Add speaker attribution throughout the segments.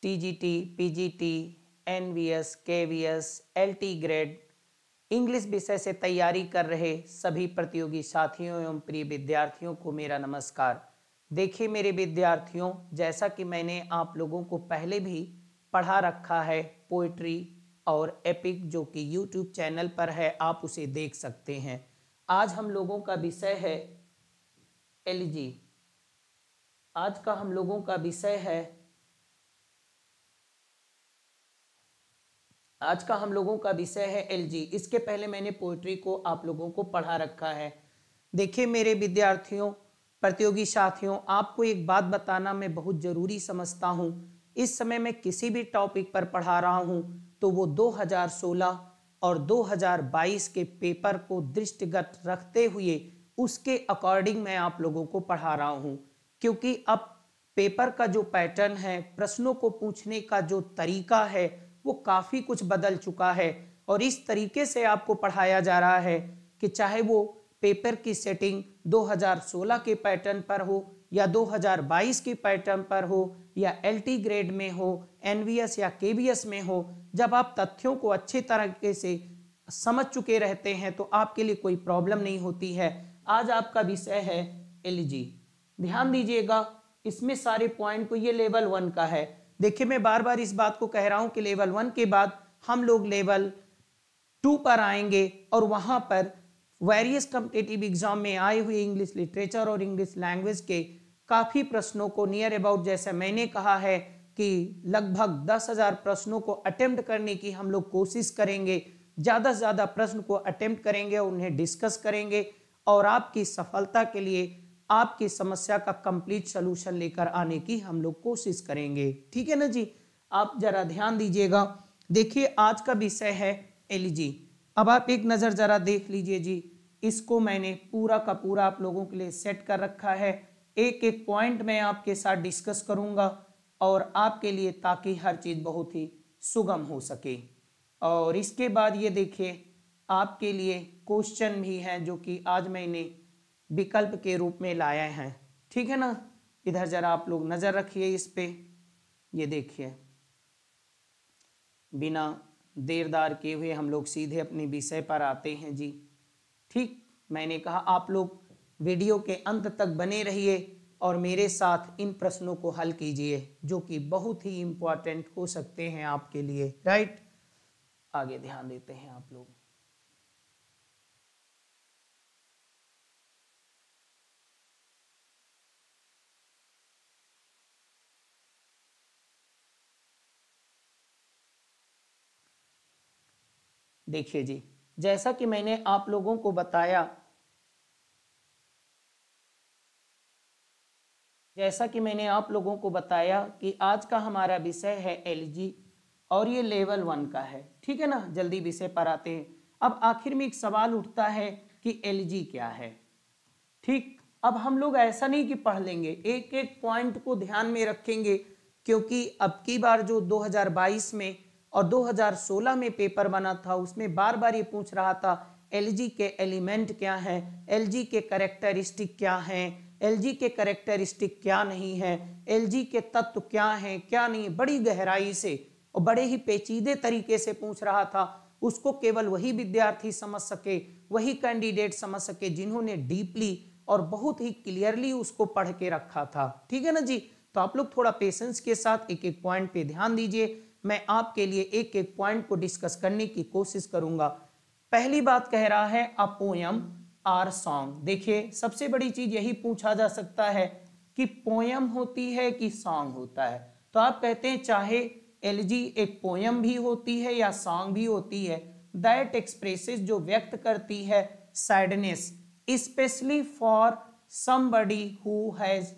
Speaker 1: TGT, PGT, NVS, KVS, LT grade English विषय से तैयारी कर रहे सभी प्रतियोगी साथियों एवं प्रिय विद्यार्थियों को मेरा नमस्कार। देखिए मेरे विद्यार्थियों, जैसा कि मैंने आप लोगों को पहले भी पढ़ा रखा है पोएट्री और एपिक, जो कि यूट्यूब चैनल पर है, आप उसे देख सकते हैं। आज हम लोगों का विषय है एलिजी। आज का हम लोगों का विषय है एलजी। इसके पहले मैंने पोएट्री को आप लोगों को पढ़ा रखा है। देखिए मेरे विद्यार्थियों, प्रतियोगी साथियों, आपको एक बात बताना मैं बहुत जरूरी समझता हूं। इस समय मैं किसी भी टॉपिक पर पढ़ा रहा हूं तो वो 2016 और 2022 के पेपर को दृष्टिगत रखते हुए उसके अकॉर्डिंग मैं आप लोगों को पढ़ा रहा हूं, क्योंकि अब पेपर का जो पैटर्न है, प्रश्नों को पूछने का जो तरीका है, वो काफी कुछ बदल चुका है। और इस तरीके से आपको पढ़ाया जा रहा है कि चाहे वो पेपर की सेटिंग 2016 के पैटर्न पर हो या 2022 के पैटर्न पर हो या एलटी ग्रेड में हो, एनवीएस या केवीएस में हो, जब आप तथ्यों को अच्छे तरीके से समझ चुके रहते हैं तो आपके लिए कोई प्रॉब्लम नहीं होती है। आज आपका विषय है एलजी। ध्यान दीजिएगा, इसमें सारे पॉइंट को, ये लेवल 1 का है। देखिए मैं बार बार इस बात को कह रहा हूं कि लेवल 1 के बाद हम लोग लेवल 2 पर आएंगे और वहां पर वेरियस कॉम्पिटिटिव एग्जाम में आए हुए इंग्लिश लिटरेचर और इंग्लिश लैंग्वेज के काफी प्रश्नों को नियर अबाउट, जैसे मैंने कहा है कि लगभग 10,000 प्रश्नों को अटेम्प्ट करने की हम लोग कोशिश करेंगे। ज्यादा से ज्यादा प्रश्न को अटेम्प्ट करेंगे और उन्हें डिस्कस करेंगे और आपकी सफलता के लिए आपकी समस्या का कंप्लीट सलूशन लेकर आने की हम लोग कोशिश करेंगे। ठीक है ना जी, आप जरा ध्यान दीजिएगा। देखिए आज का विषय है एलिजी। अब आप एक नजर जरा देख लीजिए जी, इसको मैंने पूरा का पूरा आप लोगों के लिए सेट कर रखा है। एक एक पॉइंट मैं आपके साथ डिस्कस करूंगा और आपके लिए, ताकि हर चीज बहुत ही सुगम हो सके। और इसके बाद ये देखिए आपके लिए क्वेश्चन भी हैं जो कि आज मैंने विकल्प के रूप में लाए हैं। ठीक है ना, इधर जरा आप लोग नजर रखिए इस पे। ये देखिए, बिना देरदार किए हुए हम लोग सीधे अपने विषय पर आते हैं जी। ठीक, मैंने कहा आप लोग वीडियो के अंत तक बने रहिए और मेरे साथ इन प्रश्नों को हल कीजिए, जो कि बहुत ही इंपॉर्टेंट हो सकते हैं आपके लिए। राइट, आगे ध्यान देते हैं आप लोग। देखिए जी, जैसा कि मैंने आप लोगों को बताया, कि आज का हमारा विषय है एलजी और ये लेवल 1 का है। ठीक है ना, जल्दी विषय पर आते हैं। अब आखिर में एक सवाल उठता है कि एलजी क्या है। ठीक, अब हम लोग ऐसा नहीं कि पढ़ लेंगे, एक एक पॉइंट को ध्यान में रखेंगे, क्योंकि अब की बार जो 2022 में और 2016 में पेपर बना था उसमें बार बार ये पूछ रहा था एलजी के एलिमेंट क्या हैं, एलजी के कैरेक्टरिस्टिक क्या हैं, एलजी के कैरेक्टरिस्टिक क्या नहीं है, एलजी के तत्व क्या हैं क्या नहीं, बड़ी गहराई से और बड़े ही पेचीदे तरीके से पूछ रहा था। उसको केवल वही विद्यार्थी समझ सके, वही कैंडिडेट समझ सके जिन्होंने डीपली और बहुत ही क्लियरली उसको पढ़ के रखा था। ठीक है ना जी, तो आप लोग थोड़ा पेशेंस के साथ एक एक पॉइंट पे ध्यान दीजिए। मैं आपके लिए एक एक पॉइंट को डिस्कस करने की कोशिश करूंगा। पहली बात कह रहा है अ पोयम आर सॉन्ग। देखिए सबसे बड़ी चीज यही पूछा जा सकता है कि पोयम होती है कि सॉन्ग होता है। तो आप कहते हैं चाहे एलजी एक पोयम भी होती है या सॉन्ग भी होती है, दैट एक्सप्रेसेस, जो व्यक्त करती है sadness, specially for somebody who has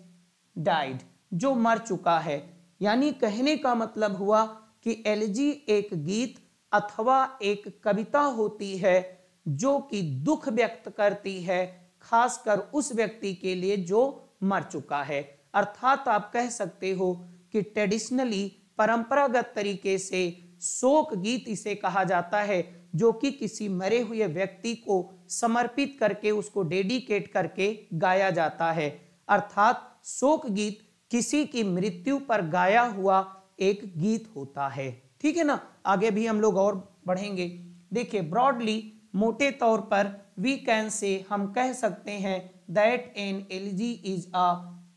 Speaker 1: died, जो मर चुका है। यानी कहने का मतलब हुआ कि एलजी एक गीत अथवा एक कविता होती है जो कि दुख व्यक्त करती है, खासकर उस व्यक्ति के लिए जो मर चुका है। अर्थात आप कह सकते हो कि ट्रेडिशनली, परंपरागत तरीके से शोक गीत इसे कहा जाता है, जो कि किसी मरे हुए व्यक्ति को समर्पित करके, उसको डेडिकेट करके गाया जाता है। अर्थात शोक गीत किसी की मृत्यु पर गाया हुआ एक गीत होता है। ठीक है ना, आगे भी हम लोग और बढ़ेंगे। देखिए ब्रॉडली, मोटे तौर पर वी कैन से, हम कह सकते हैं that an elegy is a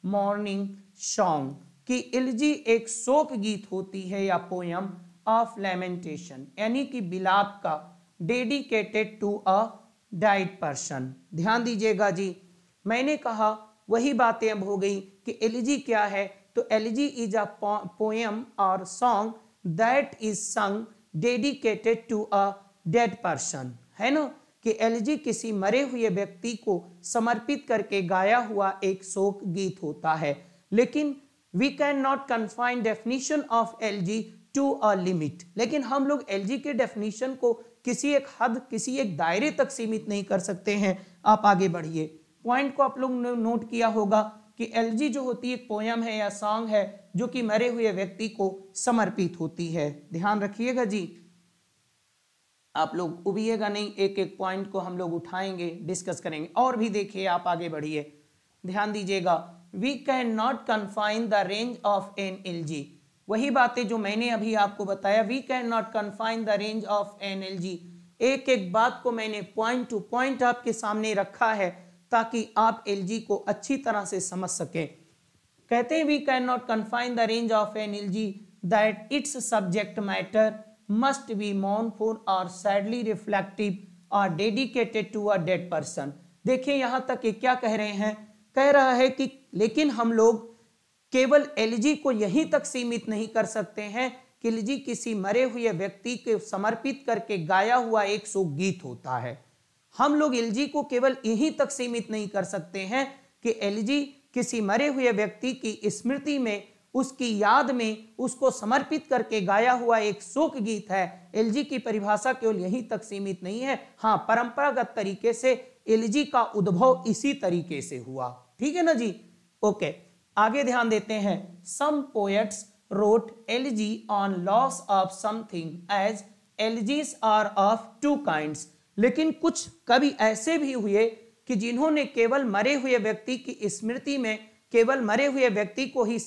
Speaker 1: mourning song, कि एलिजी एक शोक गीत होती है या पोयम ऑफ लेमेंटेशन, यानी कि बिलाप का, dedicated to a died person. ध्यान दीजिएगा जी, मैंने कहा वही बातें अब हो गई कि एलिजी क्या है, तो एलिजी इज अ पोयम और song that is sung dedicated to a dead person, है ना, कि एलिजी किसी मरे हुए व्यक्ति को समर्पित करके गाया हुआ एक शोक गीत होता है। लेकिन we can not confine definition of elegy to a limit, लेकिन हम लोग एलिजी के डेफिनेशन को किसी एक हद, किसी एक दायरे तक सीमित नहीं कर सकते हैं। आप आगे बढ़िए, पॉइंट को आप लोग ने नोट किया होगा कि एलिजी जो होती है एक पोयम है या सॉन्ग है जो कि मरे हुए व्यक्ति को समर्पित होती है। ध्यान रखिएगा जी, आप लोग उबिएगा नहीं, एक एक पॉइंट को हम लोग उठाएंगे, डिस्कस करेंगे। और भी देखिए, आप आगे बढ़िए, ध्यान दीजिएगा, we can not confine the range of an elegy, वही बातें जो मैंने अभी आपको बताया, we can not confine the range of an elegy, एक एक बात को मैंने पॉइंट टू पॉइंट आपके सामने रखा है ताकि आप एलिजी को अच्छी तरह से समझ सकें। कहते हैं we can not confine the range of an elegy that its subject matter must be mournful और सैडली रिफ्लेक्टिव और dedicated to a dead person. देखिए यहां तक ये क्या कह रहे हैं, कह रहा है कि लेकिन हम लोग केवल एलिजी को यहीं तक सीमित नहीं कर सकते हैं कि एलिजी किसी मरे हुए व्यक्ति के समर्पित करके गाया हुआ एक शोक गीत होता है। हम लोग एलिजी को केवल यहीं तक सीमित नहीं कर सकते हैं कि एलिजी किसी मरे हुए व्यक्ति की स्मृति में, उसकी याद में उसको समर्पित करके गाया हुआ एक शोक गीत है। एलिजी की परिभाषा केवल यहीं तक सीमित नहीं है। हाँ, परंपरागत तरीके से एलिजी का उद्भव इसी तरीके से हुआ। ठीक है ना जी, ओके, आगे ध्यान देते हैं। Some poets wrote elegy on loss of something as elegies are of two kinds, लेकिन कुछ कवि ऐसे भी हुए कि जिन्होंने केवल मरे हुए व्यक्ति की स्मृति में केवल मरे हुए व्यक्ति को ही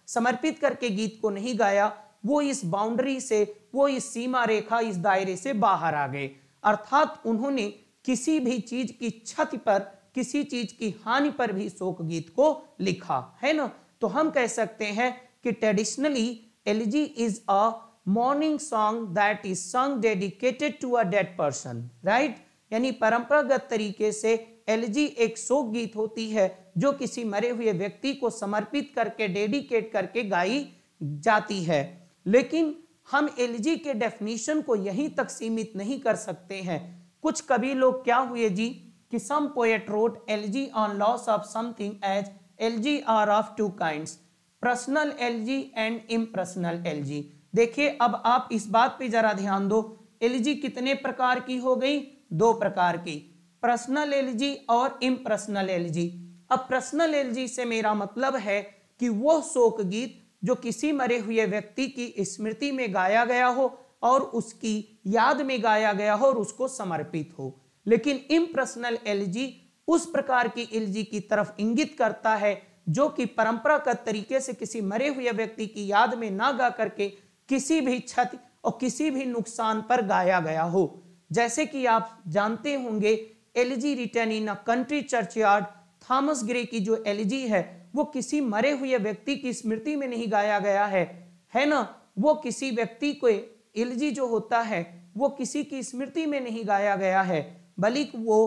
Speaker 1: समर्पित करके गीत को नहीं गाया, वो इस बाउंड्री से, वो इस सीमा रेखा, इस दायरे से बाहर आ गए। अर्थात उन्होंने किसी भी चीज की क्षति पर, किसी चीज की हानि पर भी शोक गीत को लिखा, है ना। तो हम कह सकते हैं कि traditionally elegy is a mourning song that is sung dedicated to a dead person, right. यानी परंपरागत तरीके से एलिजी एक शोक गीत होती है जो किसी मरे हुए व्यक्ति को समर्पित करके, डेडिकेट करके गाई जाती है। लेकिन हम एलिजी के डेफिनेशन को यहीं तक सीमित नहीं कर सकते हैं। कुछ कवि लोग क्या हुए जी कि some poet wrote elegy on loss of something as elegy are of two kinds, personal elegy and impersonal elegy. देखिए अब आप इस बात पे जरा ध्यान दो, एलिजी कितने प्रकार की हो गई, दो प्रकार की, पर्सनल एलिजी और इम्पर्सनल एलिजी। अब पर्सनल एलिजी से मेरा मतलब है कि वो शोक गीत जो किसी मरे हुए व्यक्ति की स्मृति में गाया गया हो और उसकी याद में गाया गया हो और उसको समर्पित हो। लेकिन इम्पर्सनल एलिजी उस प्रकार की एलिजी की तरफ इंगित करता है जो कि परंपरागत तरीके से किसी मरे हुए व्यक्ति की याद में ना गा करके किसी भी क्षति और किसी भी नुकसान पर गाया गया हो। जैसे कि आप जानते होंगे elegy written in a country churchyard, Thomas Gray की जो एलिजी है वो किसी मरे हुए व्यक्ति की स्मृति में नहीं गाया गया है ना। वो किसी व्यक्ति को, एलिजी जो होता है वो किसी की स्मृति में नहीं गाया गया है, बल्कि वो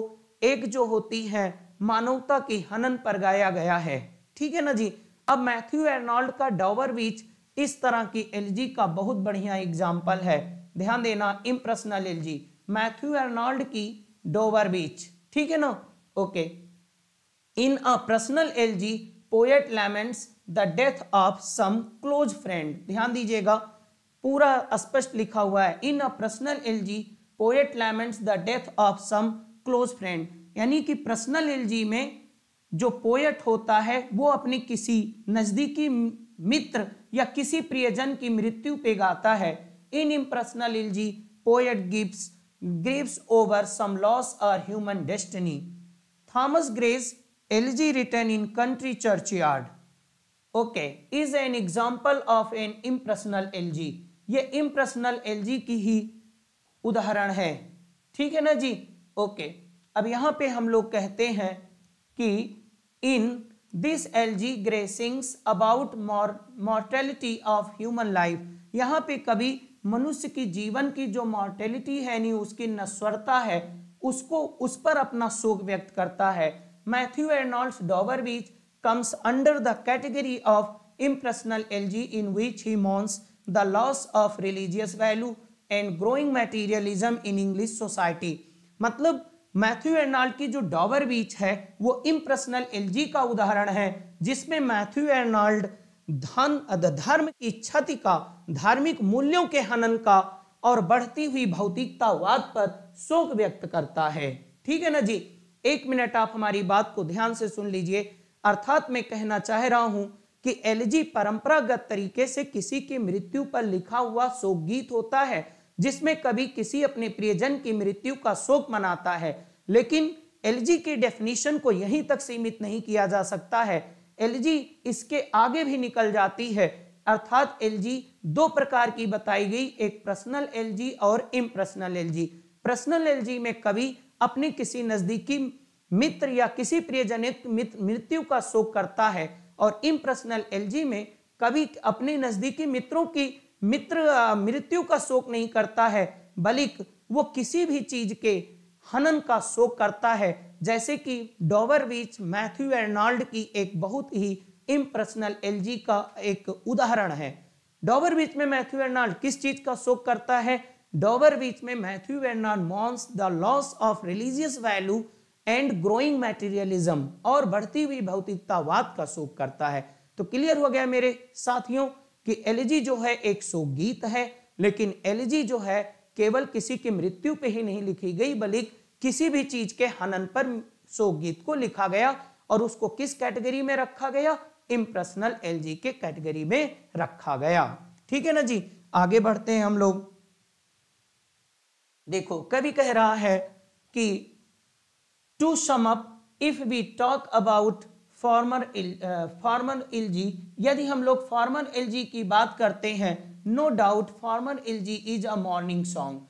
Speaker 1: एक जो होती है मानवता की हनन पर गाया गया है। ठीक है ना जी। अब मैथ्यू आर्नोल्ड का डॉवर बीच इस तरह की एलिजी का बहुत बढ़िया एग्जाम्पल है। ध्यान देना, इम्पर्सनल एलिजी, मैथ्यू आर्नोल्ड की डोवर बीच, ठीक है ना, okay. In a personal elegy poet laments the death of some close friend. ध्यान दीजिएगा, पूरा स्पष्ट लिखा हुआ है, in a personal elegy poet laments the death of some close friend. यानी कि पर्सनल एलिजी में जो पोएट होता है वो अपने किसी नजदीकी मित्र या किसी प्रियजन की मृत्यु पे गाता है। In impersonal elegy poet grieves over some loss or human destiny. Thomas Gray's elegy written in country churchyard. Okay, is an example of an impersonal elegy. ये इम्पर्सनल एलजी की ही उदाहरण है, ठीक है ना जी। ओके, अब यहां पे हम लोग कहते हैं कि in this elegy grievings about mortality of human life, यहां पे कभी मनुष्य की जीवन की जो मॉर्टेलिटी है नहीं, उसकी नश्वरता है, उसको उस पर अपना शोक व्यक्त करता है। Matthew Arnold Dover Beach comes under the category of impersonal LG in which he mourns the loss of religious value and growing materialism in English society। मतलब मैथ्यू आर्नोल्ड की जो डॉवरविच है वो इम्पर्सनल एलजी का उदाहरण है, जिसमें मैथ्यू आर्नोल्ड धर्म की क्षति का, धार्मिक मूल्यों के हनन का और बढ़ती हुई भौतिकतावाद पर शोक व्यक्त करता है। ठीक है ना जी। एक मिनट आप हमारी बात को ध्यान से सुन लीजिए। अर्थात मैं कहना चाह रहा हूं कि एलजी परंपरागत तरीके से किसी की मृत्यु पर लिखा हुआ शोक गीत होता है, जिसमें कभी किसी अपने प्रियजन की मृत्यु का शोक मनाता है। लेकिन एलजी की डेफिनेशन को यहीं तक सीमित नहीं किया जा सकता है, एलजी इसके आगे भी निकल जाती है। अर्थात एलजी दो प्रकार की बताई गई, एक पर्सनल एलजी और इम्पर्सनल एलजी। पर्सनल एलजी में कभी अपने किसी नजदीकी मित्र या किसी प्रियजनित मृत्यु का शोक करता है, और इम्पर्सनल एलजी में कभी अपने नजदीकी मित्रों की मृत्यु का शोक नहीं करता है, बल्कि वो किसी भी चीज के हनन का शोक करता है। जैसे कि डॉवरविच मैथ्यू आर्नोल्ड की एक बहुत ही इम्पर्सनल एलजी का एक उदाहरण है। डॉवरविच में मैथ्यू आर्नोल्ड किस चीज का शोक करता है? डॉवरविच में Matthew Arnold mourns the loss of religious value and growing materialism, और बढ़ती हुई भौतिकतावाद का शोक करता है। तो क्लियर हो गया मेरे साथियों कि एलजी जो है एक शोक गीत है, लेकिन एलजी जो है केवल किसी की मृत्यु पे ही नहीं लिखी गई, बल्कि किसी भी चीज के हनन पर शोक गीत को लिखा गया, और उसको किस कैटेगरी में रखा गया? इम्पर्सनल एलजी के कैटेगरी में रखा गया। ठीक है ना जी। आगे बढ़ते हैं हम लोग। देखो, कवि कह रहा है कि to sum up, if we talk about formal elegy, यदि हम लोग फॉर्मल एलजी की बात करते हैं, no doubt formal elegy is a mourning song,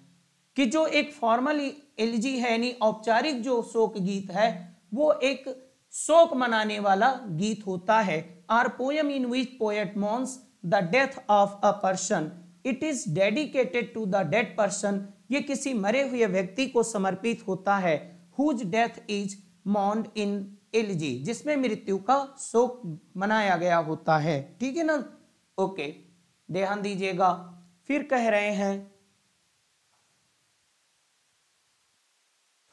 Speaker 1: कि जो एक फॉर्मल एलजी है यानी औपचारिक जो शोक गीत है, वो एक शोक मनाने वाला गीत होता है। Or poem in which poet mourns the death of a person, it is dedicated to the dead person, ये किसी मरे हुए व्यक्ति को समर्पित होता है। Whose death is mourned in elegy, जिसमें मृत्यु का शोक मनाया गया होता है। ठीक है ना। ओके, ध्यान दीजिएगा। फिर कह रहे हैं,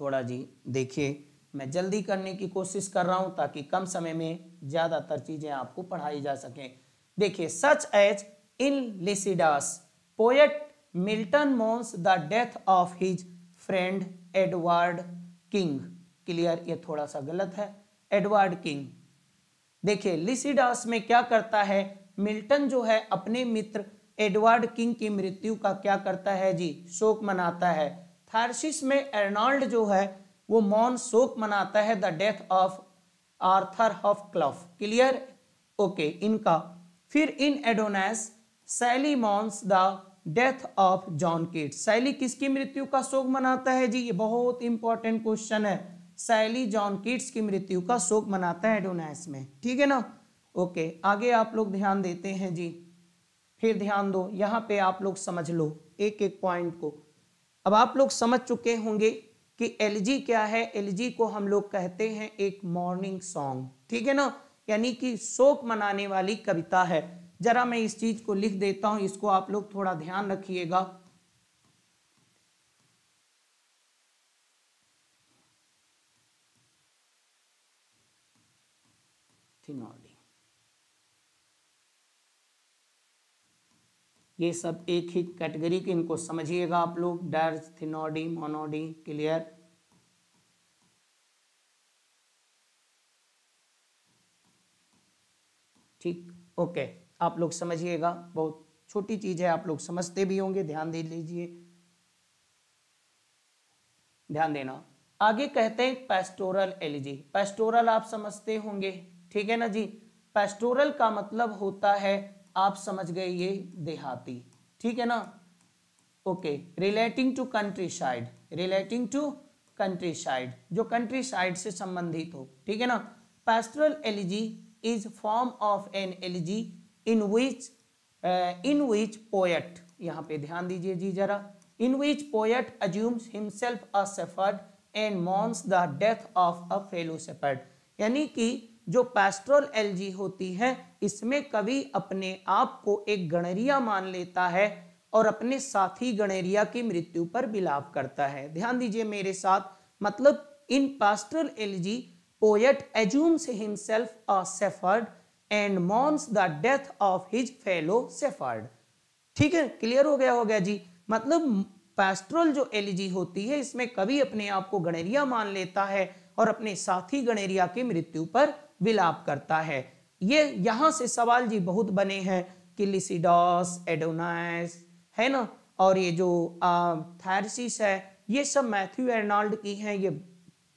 Speaker 1: थोड़ा जी देखिए, मैं जल्दी करने की कोशिश कर रहा हूं ताकि कम समय में ज्यादातर चीजें आपको पढ़ाई जा सकें। देखिए, such as in Lycidas poet Milton mourns the death of his friend Edward King. Clear, ये थोड़ा सा गलत है, एडवर्ड किंग। देखिए, लिसिडास में क्या करता है, मिल्टन जो है अपने मित्र एडवर्ड किंग की मृत्यु का क्या करता है जी? शोक मनाता है। थार्सिस में आर्नोल्ड जो है वो मौन शोक मनाता है the death of Arthur of Clough. Clear, okay, इनका। फिर in Adonais Shelley mourns the death of John Keats, Shelley किसकी मृत्यु का शोक मनाता है जी? ये बहुत इंपॉर्टेंट क्वेश्चन है। सैली जॉन कीट्स की मृत्यु का शोक मनाता है एडोनास में। ठीक है ना। ओके, आगे आप लोग ध्यान देते हैं जी। फिर ध्यान दो, यहां पे आप लोग समझ लो एक एक पॉइंट को। अब आप लोग समझ चुके होंगे कि एलजी क्या है। एलजी को हम लोग कहते हैं एक मॉर्निंग सॉन्ग। ठीक है ना, यानी कि शोक मनाने वाली कविता है। जरा मैं इस चीज को लिख देता हूं, इसको आप लोग थोड़ा ध्यान रखिएगा। थिनॉडी, ये सब एक ही कैटेगरी के, इनको समझिएगा आप लोग। डर्ज, थिनॉडी, मोनोडी। क्लियर, ठीक, ओके, आप लोग समझिएगा। बहुत छोटी चीज है, आप लोग समझते भी होंगे। ध्यान दे लीजिए, ध्यान देना। आगे कहते हैं पेस्टोरल एलजी। पेस्टोरल आप समझते होंगे, ठीक है ना जी। पेस्टोरल का मतलब होता है, आप समझ गए, ये देहाती, ठीक है ना। Okay, relating to countryside, relating to countryside, जो कंट्री साइड से संबंधित हो, ठीक है ना। Pastoral elegy is form of an elegy in which poet, यहाँ पे ध्यान दीजिए जी जरा, in which poet assumes himself a shepherd and mourns the death of a fellow shepherd. यानी कि जो पेस्टोरल एलिजी होती है, इसमें कवि अपने आप को एक गणरिया मान लेता है और अपने साथी गणेरिया की मृत्यु पर विलाप करता है। ध्यान दीजिए मेरे साथ, मतलब in pastoral elegy poet assumes himself a shepherd and mourns the death of his fellow shepherd. ठीक है, क्लियर हो गया जी। मतलब पेस्टोरल जो एलिजी होती है, इसमें कवि अपने आप को गणेरिया मान लेता है और अपने साथी गणेरिया की मृत्यु पर विलाप करता है। ये यहां से सवाल जी बहुत बने हैं कि लिसिडॉस, एडोनाइस है ना, और ये जो थैरसिस है, ये सब मैथ्यू एर्नाल्ड की हैं, ये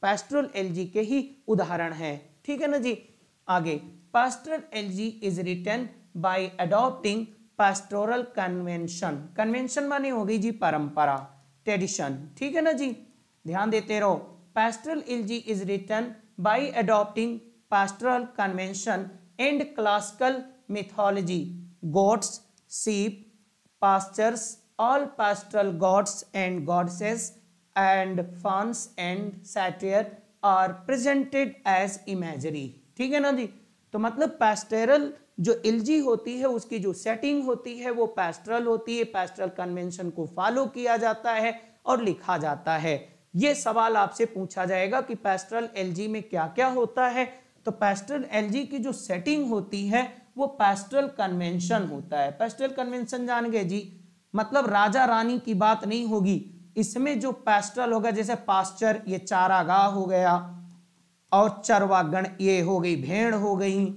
Speaker 1: पेस्टोरल एलिजी के ही उदाहरण हैं, ठीक है ना जी। आगे, pastoral elegy is written by adopting pastoral convention. Convention माने हो गई जी परंपरा, ट्रेडिशन, ठीक है ना जी, ध्यान देते रहो। Pastoral elegy is written by adopting pastoral convention and classical mythology, goats, sheep, pastures, all pastoral gods and goddesses and fauns and satyr are presented as imagery, ठीक है ना जी। तो मतलब पेस्टोरल जो एलिजी होती है, उसकी जो सेटिंग होती है वो पेस्टोरल होती है, पेस्टोरल कन्वेंशन को फॉलो किया जाता है और लिखा जाता है। ये सवाल आपसे पूछा जाएगा कि पेस्टोरल एलिजी में क्या क्या होता है। तो पेस्टोरल एलिजी की जो सेटिंग होती है वो पेस्टोरल कन्वेंशन होता है। पेस्टोरल कन्वेंशन जान गए जी, मतलब राजा रानी की बात नहीं होगी, इसमें जो पेस्टोरल होगा, जैसे पास्चर ये चारागाह हो गया, और चरवागण ये हो गई, भेड़ हो गई,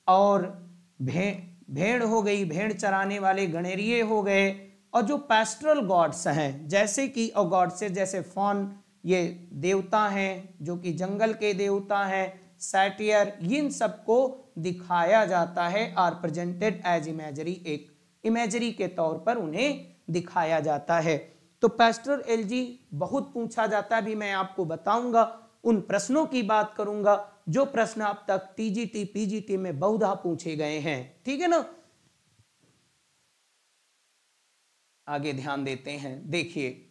Speaker 1: और भेड़ हो गई, भेड़ चराने वाले गणेरिये हो गए। और जो पेस्टोरल गॉड्स हैं, जैसे कि और गॉड्स जैसे फॉन, ये देवता हैं जो कि जंगल के देवता हैं, सैटियर, इन सबको दिखाया जाता है, आर प्रेजेंटेड एज इमेजरी, एक इमेजरी के तौर पर उन्हें दिखाया जाता है। तो पेस्टोरल एलिजी बहुत पूछा जाता है, भी मैं आपको बताऊंगा, उन प्रश्नों की बात करूंगा जो प्रश्न अब तक टीजीटी पीजीटी में बहुधा पूछे गए हैं, ठीक है ना। आगे ध्यान देते हैं, देखिए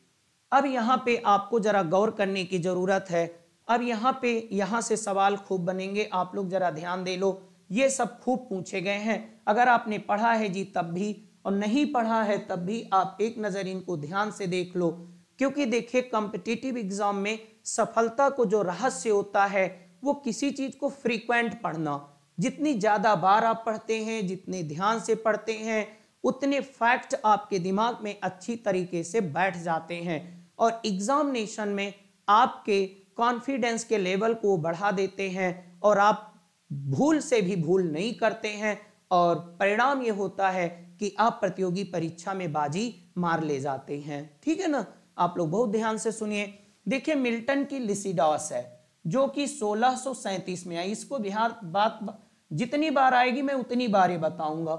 Speaker 1: अब यहां पे आपको जरा गौर करने की जरूरत है। अब यहां से सवाल खूब बनेंगे, आप लोग जरा ध्यान दे लो, ये सब खूब पूछे गए हैं। अगर आपने पढ़ा है जी तब भी, और नहीं पढ़ा है तब भी आप एक नजर इनको ध्यान से देख लो, क्योंकि देखिए कॉम्पिटिटिव एग्जाम में सफलता को जो रहस्य होता है वो किसी चीज को फ्रीक्वेंट पढ़ना, जितनी ज्यादा बार आप पढ़ते हैं, जितने ध्यान से पढ़ते हैं, उतने फैक्ट आपके दिमाग में अच्छी तरीके से बैठ जाते हैं और एग्जामिनेशन में आपके कॉन्फिडेंस के लेवल को बढ़ा देते हैं और आप भूल से भी भूल नहीं करते हैं, और परिणाम ये होता है कि आप प्रतियोगी परीक्षा में बाजी मार ले जाते हैं, ठीक है ना। आप लोग बहुत ध्यान से सुनिए। देखिए मिल्टन की लिसिडॉस है जो कि 1637 में आई, इसको बिहार बात जितनी बार आएगी मैं उतनी बार ये बताऊंगा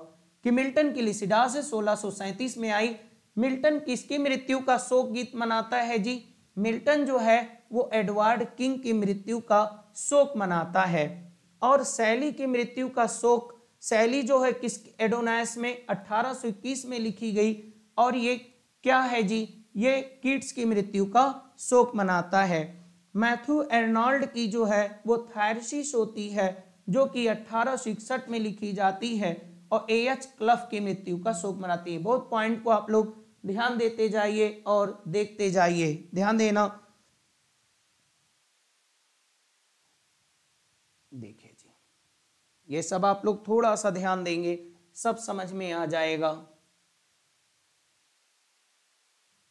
Speaker 1: कि मिल्टन की लिसिडॉस है, 1637 में आई। मिल्टन किसकी मृत्यु का शोक गीत मनाता है जी? मिल्टन जो है वो एडवर्ड किंग की मृत्यु का शोक मनाता है। और शैली की मृत्यु का शोक, शैली जो है किस एडोनाइस में 1821 में लिखी गई, और ये क्या है जी? ये कीट्स की मृत्यु का शोक मनाता है। मैथ्यू एर्नाल्ड की जो है वो थैरसिस होती है जो कि 1861 में लिखी जाती है, और एएच क्लफ की मृत्यु का शोक मनाती है। बहुत पॉइंट को आप लोग ध्यान देते जाइए और देखते जाइए, ध्यान देना। देखिए जी, ये सब आप लोग थोड़ा सा ध्यान देंगे सब समझ में आ जाएगा।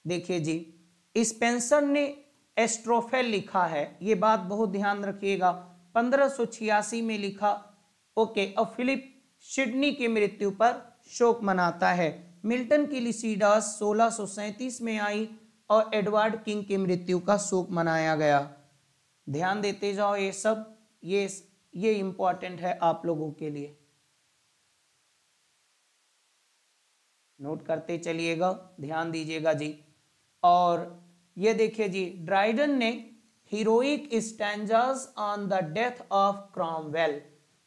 Speaker 1: देखिए जी, स्पेंसर ने एस्ट्रोफेल लिखा है, ये बात बहुत ध्यान रखिएगा, 1586 में लिखा। ओके, और फिलिप सिडनी की मृत्यु पर शोक मनाता है। मिल्टन की लिसिडॉस 1637 में आई और एडवर्ड किंग की मृत्यु का शोक मनाया गया। ध्यान देते जाओ, ये सब ये इंपॉर्टेंट है आप लोगों के लिए। नोट करते चलिएगा, ध्यान दीजिएगा जी। और ये देखिए जी, ड्राइडन ने heroic stanzas on the death of Cromwell,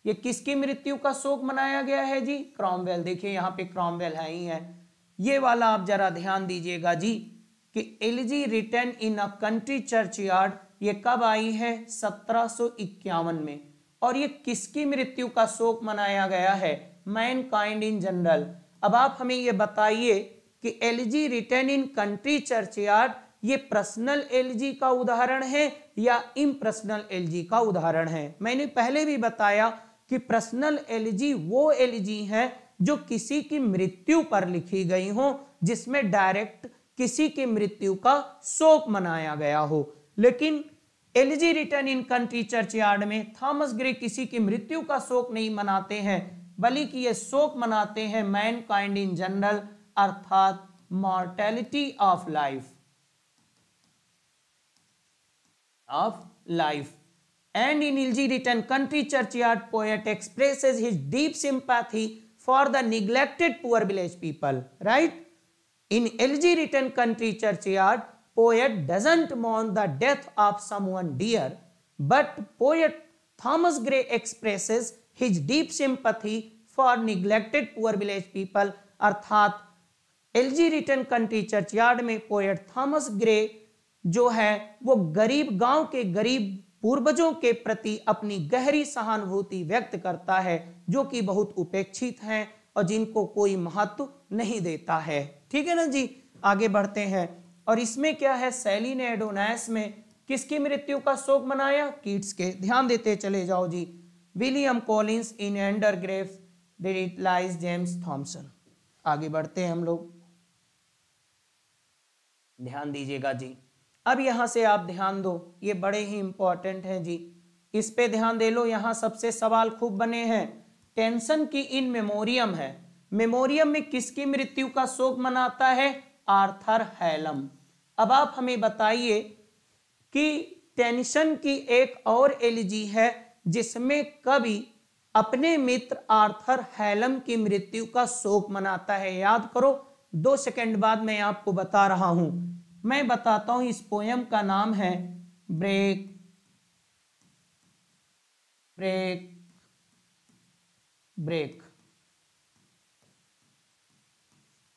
Speaker 1: ये किसकी मृत्यु का शोक मनाया गया है जी? क्रॉमवेल। देखिए यहाँ पे क्रॉमवेल है ही है, ये वाला आप जरा ध्यान दीजिएगा जी कि elegy written in a country churchyard, ये कब आई है? 1751 में। और ये किसकी मृत्यु का शोक मनाया गया है? Mankind in general. अब आप हमें ये बताइए कि elegy written in country churchyard ये पर्सनल एलिजी का उदाहरण है या इम्पर्सनल एलिजी का उदाहरण है? मैंने पहले भी बताया कि पर्सनल एलिजी वो एलिजी है जो किसी की मृत्यु पर लिखी गई हो, जिसमें डायरेक्ट किसी की मृत्यु का शोक मनाया गया हो। लेकिन elegy written in country churchyard में थॉमस ग्रे किसी की मृत्यु का शोक नहीं मनाते हैं, बल्कि ये शोक मनाते हैं मैनकाइंड इन जनरल, अर्थात mortality of life. And in Ilji written country churchyard, poet expresses his deep sympathy for the neglected poor village people, right? In Ilji written country churchyard, poet doesn't mourn the death of someone dear, but poet Thomas Gray expresses his deep sympathy for neglected poor village people, अर्थात LG written country churchyard में poet Thomas Gray जो है वो गरीब गांव के गरीब पूर्वजों के प्रति अपनी गहरी सहानुभूति व्यक्त करता है, जो कि बहुत उपेक्षित हैं और जिनको कोई महत्व नहीं देता है। ठीक है ना जी, आगे बढ़ते हैं। और इसमें क्या है, शैली ने एडोनाइस में किसकी मृत्यु का शोक मनाया? कीट्स के। ध्यान देते चले जाओ जी। विलियम कॉलिंस इन एंडरग्रेव्स डिलाइज जेम्स थॉमसन। आगे बढ़ते हैं हम लोग, ध्यान दीजिएगा जी। अब यहां से आप ध्यान दो, ये बड़े ही इंपॉर्टेंट हैं जी, इस पे ध्यान दे लो। यहां सबसे सवाल खूब बने हैं। टेंसन की इन मेमोरियम है, मेमोरियम में किसकी मृत्यु का शोक मनाता है? Arthur Hallam. अब आप हमें बताइए कि टेंशन की एक और एलिजी है जिसमें कवि अपने मित्र आर्थर हैलम की मृत्यु का शोक मनाता है। याद करो, 2 सेकंड बाद मैं आपको बता रहा हूं। मैं बताता हूं, इस पोयम का नाम है ब्रेक ब्रेक ब्रेक।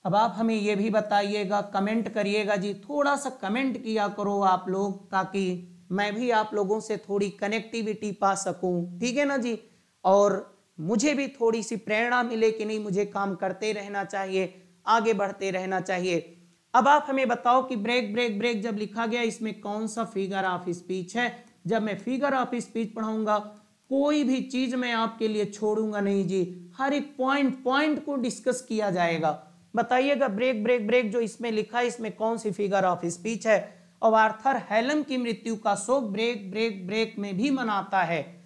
Speaker 1: अब आप हमें यह भी बताइएगा, कमेंट करिएगा जी, थोड़ा सा कमेंट किया करो आप लोग, ताकि मैं भी आप लोगों से थोड़ी कनेक्टिविटी पा सकूं। ठीक है ना जी, और मुझे भी थोड़ी सी प्रेरणा मिले कि नहीं, मुझे काम करते रहना चाहिए, आगे बढ़ते रहना चाहिए। अब आप हमें बताओ कि ब्रेक ब्रेक ब्रेक जब लिखा गया, इसमें कौन सा फिगर ऑफ स्पीच है? जब मैं फिगर ऑफ स्पीच पढ़ाऊंगा, कोई भी चीज मैं आपके लिए छोड़ूंगा नहीं जी, हर एक पॉइंट को डिस्कस किया जाएगा। बताइएगा ब्रेक ब्रेक ब्रेक जो इसमें लिखा है, इसमें कौन सी फिगर ऑफ स्पीच है? और आर्थर हैलम की मृत्यु का शोक ब्रेक ब्रेक ब्रेक में भी मनाता है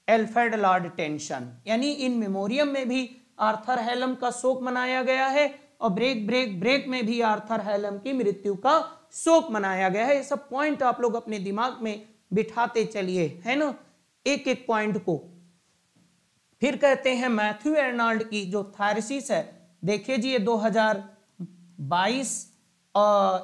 Speaker 1: एल्फ्रेड लॉर्ड टेंशन, यानी इन मेमोरियम में भी आर्थर हैलम का शोक मनाया गया है और ब्रेक ब्रेक ब्रेक में भी आर्थर हैलम की मृत्यु का शोक मनाया गया है। ये सब पॉइंट आप लोग अपने दिमाग में बिठाते चलिए, है ना, एक एक पॉइंट को। फिर कहते हैं मैथ्यू एर्नाल्ड की जो थेसिस है, देखिए जी, ये 2022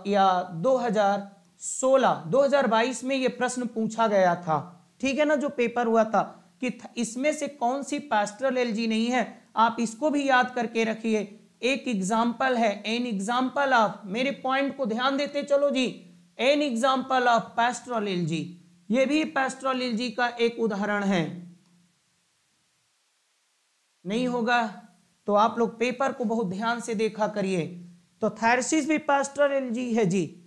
Speaker 1: या 2022 में ये प्रश्न पूछा गया था। ठीक है ना, जो पेपर हुआ था कि इसमें से कौन सी पैस्टोरल एलिजी नहीं है, आप इसको भी याद करके रखिए। एक एग्जाम्पल है, एन एग्जाम्पल ऑफ, मेरे पॉइंट को ध्यान देते चलो जी, an example of pastoral elegy, ये भी पैस्टोरल एलिजी का एक उदाहरण है। नहीं होगा तो आप लोग पेपर को बहुत ध्यान से देखा करिए। तो थेसिस भी पैस्टोरल एलिजी है जी।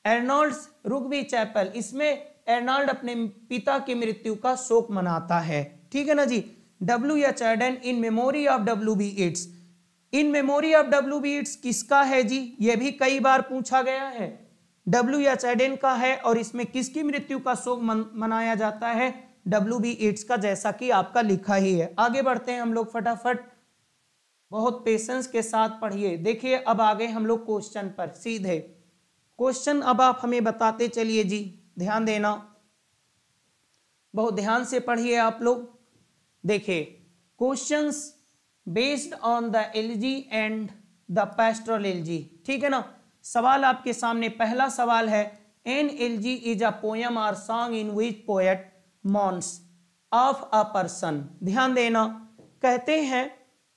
Speaker 1: एर्नाल्ड्स रुगबी चैपल, इसमें एर्नाल्ड अपने पिता की मृत्यु का शोक मनाता है। ठीक है ना जी। W.H. Auden in memory of W.B. Yeats, in memory of W.B. Yeats किसका है जी? यह भी कई बार पूछा गया है। W.H. Auden का है और इसमें किसकी मृत्यु का शोक मनाया जाता है? W.B. Yeats का, जैसा कि आपका लिखा ही है। आगे बढ़ते हैं हम लोग फटाफट, बहुत पेशेंस के साथ पढ़िए। देखिए अब आगे हम लोग क्वेश्चन पर सीधे। क्वेश्चन अब आप हमें बताते चलिए जी, ध्यान देना, बहुत ध्यान से पढ़िए आप लोग। देखिए questions based on the elegy and the pastoral elegy. ठीक है ना। सवाल आपके सामने पहला सवाल है, an elegy is a poem और song in which poet mourns of a person. ध्यान देना, कहते हैं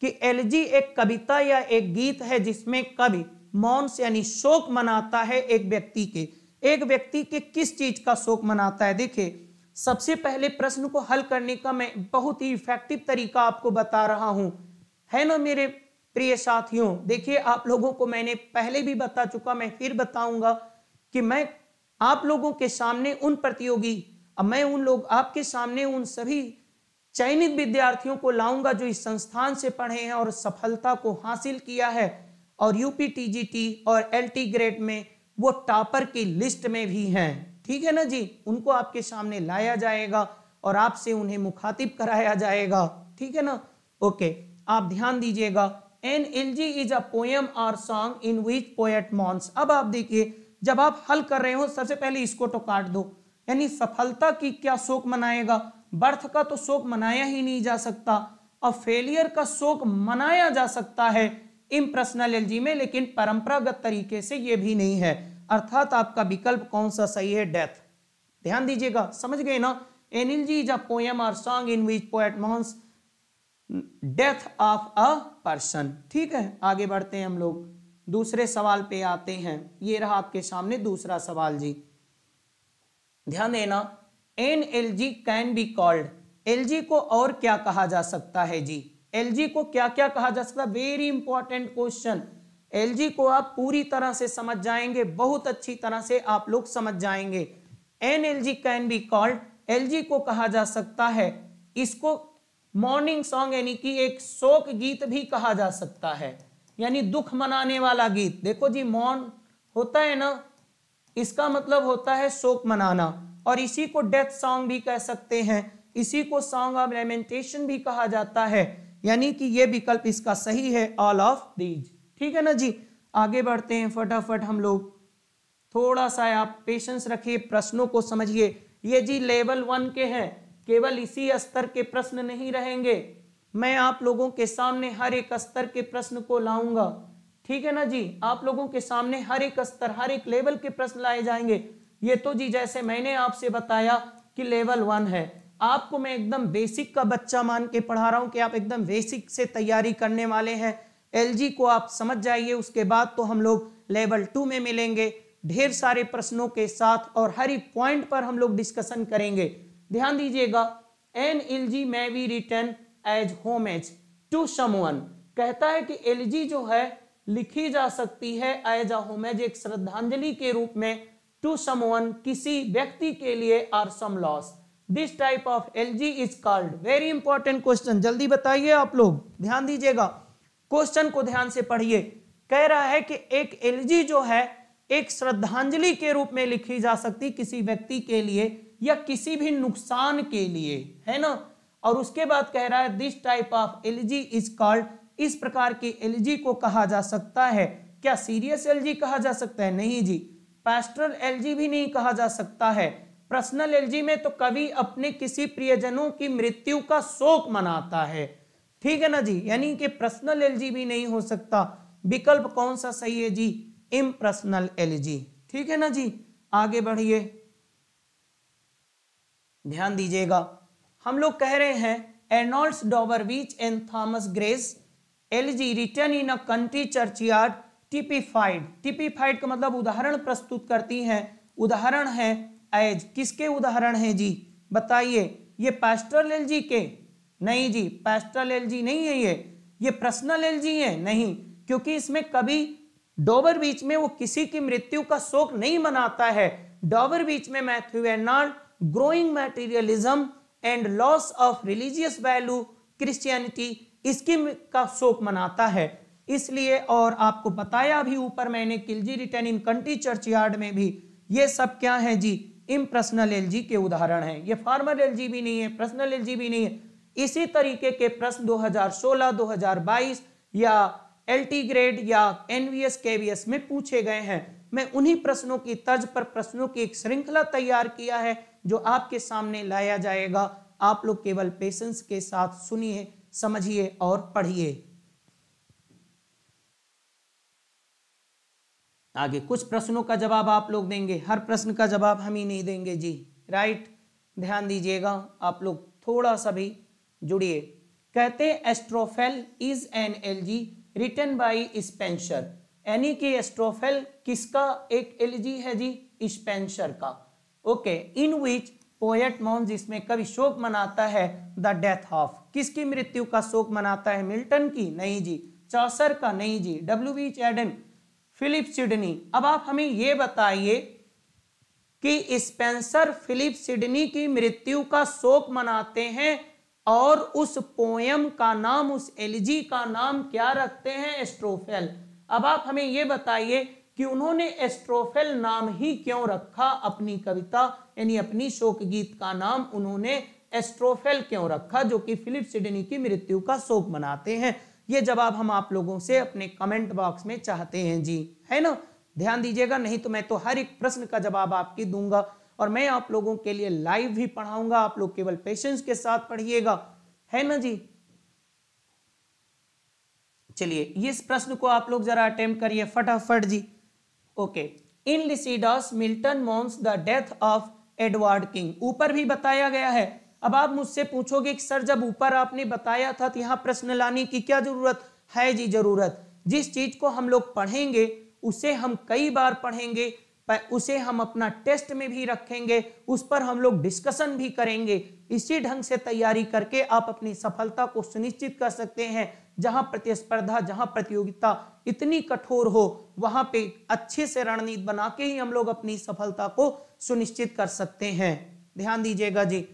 Speaker 1: कि एलजी एक कविता या एक गीत है जिसमें कवि मौन यानी शोक मनाता है एक व्यक्ति के। एक व्यक्ति के किस चीज का शोक मनाता है? देखिए, सबसे पहले प्रश्न को हल करने का मैं बहुत ही इफेक्टिव तरीका आपको बता रहा हूं, है ना मेरे प्रिय साथियों। देखिए, आप लोगों को मैंने पहले भी बता चुका, मैं फिर बताऊंगा कि मैं आप लोगों के सामने उन प्रतियोगी, मैं उन लोग आपके सामने उन सभी चयनित विद्यार्थियों को लाऊंगा जो इस संस्थान से पढ़े हैं और सफलता को हासिल किया है और यूपी टीजीटी और एलटी ग्रेड में वो टॉपर की लिस्ट में भी हैं। ठीक है ना जी। उनको आपके सामने लाया जाएगा और आपसे उन्हें मुखातिब कराया जाएगा। ठीक है ना। ओके, आप ध्यान दीजिएगा। An elegy is a poem or song in which poet mourns. अब आप देखिए, जब आप हल कर रहे हो सबसे पहले इसको तो काट दो, यानी सफलता की क्या शोक मनाएगा? बर्थ का तो शोक मनाया ही नहीं जा सकता, और फेलियर का शोक मनाया जा सकता है इम्पर्सनल एलजी में, लेकिन परंपरागत तरीके से यह भी नहीं है। अर्थात आपका विकल्प कौन सा सही है? डेथ। ध्यान दीजिएगा, समझ गए ना। An elegy is a poem or song in which poet mourns death of a person. ठीक है, आगे बढ़ते हैं हम लोग, दूसरे सवाल पे आते हैं। ये रहा आपके सामने दूसरा सवाल जी, ध्यान देना। An elegy can be called. Elegy को और क्या कहा जा सकता है जी? एलजी को क्या क्या कहा जा सकता है? Very important question. एलजी को आप पूरी तरह से समझ जाएंगे, बहुत अच्छी तरह से आप लोग समझ जाएंगे। An elegy can be called, elegy को कहा जा सकता है, इसको मॉर्निंग सॉन्ग यानी कि एक शोक गीत भी कहा जा सकता है, यानी दुख मनाने वाला गीत। देखो जी, मौन होता है ना, इसका मतलब होता है शोक मनाना, और इसी को डेथ सॉन्ग भी कह सकते हैं, इसी को सॉन्ग ऑफ लेमेंटेशन भी कहा जाता है, यानी कि ये विकल्प इसका सही है, ऑल ऑफ दीज। ठीक है ना जी। आगे बढ़ते हैं फटाफट हम लोग, थोड़ा सा आप पेशेंस रखिए, प्रश्नों को समझिए। ये जी लेवल 1 के हैं, केवल इसी स्तर के प्रश्न नहीं रहेंगे, मैं आप लोगों के सामने हर एक स्तर के प्रश्न को लाऊंगा। ठीक है ना जी। आप लोगों के सामने हर एक स्तर, हर एक लेवल के प्रश्न लाए जाएंगे। ये तो जी जैसे मैंने आपसे बताया कि लेवल 1 है, आपको मैं एकदम बेसिक का बच्चा मान के पढ़ा रहा हूं कि आप एकदम बेसिक से तैयारी करने वाले हैं। एलजी को आप समझ जाइए, उसके बाद तो हम लोग लेवल 2 में मिलेंगे ढेर सारे प्रश्नों के साथ, और हर एक पॉइंट पर हम लोग डिस्कशन करेंगे। ध्यान दीजिएगा। An elegy may be written as homage to someone, कहता है कि एलजी जो है लिखी जा सकती है एज अ होमेज, एक श्रद्धांजलि के रूप में, टू समवन, किसी व्यक्ति के लिए, और some loss. This type of elegy is called. Very important question, जल्दी बताइए आप लोग, ध्यान दीजिएगा, क्वेश्चन को ध्यान से पढ़िए। कह रहा है कि एक एलजी जो है एक श्रद्धांजलि के रूप में लिखी जा सकती किसी व्यक्ति के लिए या किसी भी नुकसान के लिए, है ना। और उसके बाद कह रहा है this type of elegy is called, इस प्रकार की एलजी को कहा जा सकता है। क्या सीरियस एलजी कहा जा सकता है? नहीं जी। पैस्टोरल एलजी भी नहीं कहा जा सकता है। पर्सनल एलजी में तो कवि अपने किसी प्रियजनों की मृत्यु का शोक मनाता है। ठीक है ना जी, यानी कि पर्सनल एलजी भी नहीं हो सकता। विकल्प कौन सा सही है जी? Impersonal LG. ठीक है ना जी। आगे बढ़िए, ध्यान दीजिएगा। हम लोग कह रहे हैं Arnold's Dover Beach and Thomas Gray's elegy written in a country churchyard typified. Typified का मतलब उदाहरण प्रस्तुत करती हैं, उदाहरण है एज, किसके उदाहरण है जी? बताइए। ये पैस्टोरल एलजी के? नहीं जी, पैस्टोरल एलजी नहीं है ये पर्सनल एलजी है? नहीं, क्योंकि इसमें कभी डॉबरविच में वो किसी की मृत्यु का शोक नहीं मनाता है। डॉबरविच में Matthew Arnold growing materialism and loss of religious value Christianity, इसकी का शोक मनाता है। इसलिए, और आपको बताया भी ऊपर मैंने, किलजी रिटन इन कंट्री चर्चयार्ड में भी, ये सब क्या है जी? इम्पर्सनल एलजी के उदाहरण हैं। ये फॉर्मल एलजी भी नहीं है, पर्सनल एलजी भी नहीं है। इसी तरीके के प्रश्न 2016, 2022 या एलटी ग्रेड या एनवीएस केवीएस में पूछे गए हैं। मैं उन्हीं प्रश्नों की तर्ज पर प्रश्नों की एक श्रृंखला तैयार किया है जो आपके सामने लाया जाएगा। आप लोग केवल पेशेंस के साथ सुनिए, समझिए और पढ़िए। आगे कुछ प्रश्नों का जवाब आप लोग देंगे, हर प्रश्न का जवाब हम ही नहीं देंगे जी, राइट। ध्यान दीजिएगा, आप लोग थोड़ा सा भी जुड़िए। कहते हैं Astrophel is an elegy written by Spenser, यानी कि एस्ट्रोफेल किसका एक एलजी है जी? स्पेंसर का। Okay, in which poet mourns, जिसमें कवि शोक मनाता है द डेथ ऑफ, किसकी मृत्यु का शोक मनाता है? मिल्टन की? नहीं जी। चौसर का? नहीं जी। W H Auden, Philip Sidney. अब आप हमें यह बताइए कि स्पेंसर फिलिप सिडनी की मृत्यु का शोक मनाते हैं और उस पोयम का नाम, उस एलजी का नाम क्या रखते हैं? एस्ट्रोफेल। अब आप हमें यह बताइए कि उन्होंने एस्ट्रोफेल नाम ही क्यों रखा? अपनी कविता यानी अपनी शोक गीत का नाम उन्होंने एस्ट्रोफेल क्यों रखा, जो कि फिलिप सिडनी की मृत्यु का शोक मनाते हैं? ये जवाब हम आप लोगों से अपने कमेंट बॉक्स में चाहते हैं जी, है ना। ध्यान दीजिएगा, नहीं तो मैं तो हर एक प्रश्न का जवाब आपकी दूंगा और मैं आप लोगों के लिए लाइव भी पढ़ाऊंगा। आप लोग केवल पेशेंस के साथ पढ़िएगा, है ना जी। चलिए इस प्रश्न को आप लोग जरा अटेम्प्ट करिए फटाफट जी। Okay, in Lycidas Milton mourns the death of Edward King, ऊपर भी बताया गया है। अब आप मुझसे पूछोगे कि सर जब ऊपर आपने बताया था तो यहाँ प्रश्न लाने की क्या जरूरत है? जी जरूरत। जिस चीज को हम लोग पढ़ेंगे उसे हम कई बार पढ़ेंगे, उसे हम अपना टेस्ट में भी रखेंगे, उस पर हम लोग डिस्कशन भी करेंगे। इसी ढंग से तैयारी करके आप अपनी सफलता को सुनिश्चित कर सकते हैं। जहां प्रतिस्पर्धा, जहां प्रतियोगिता इतनी कठोर हो, वहां पे अच्छे से रणनीति बना के ही हम लोग अपनी सफलता को सुनिश्चित कर सकते हैं। ध्यान दीजिएगा जी।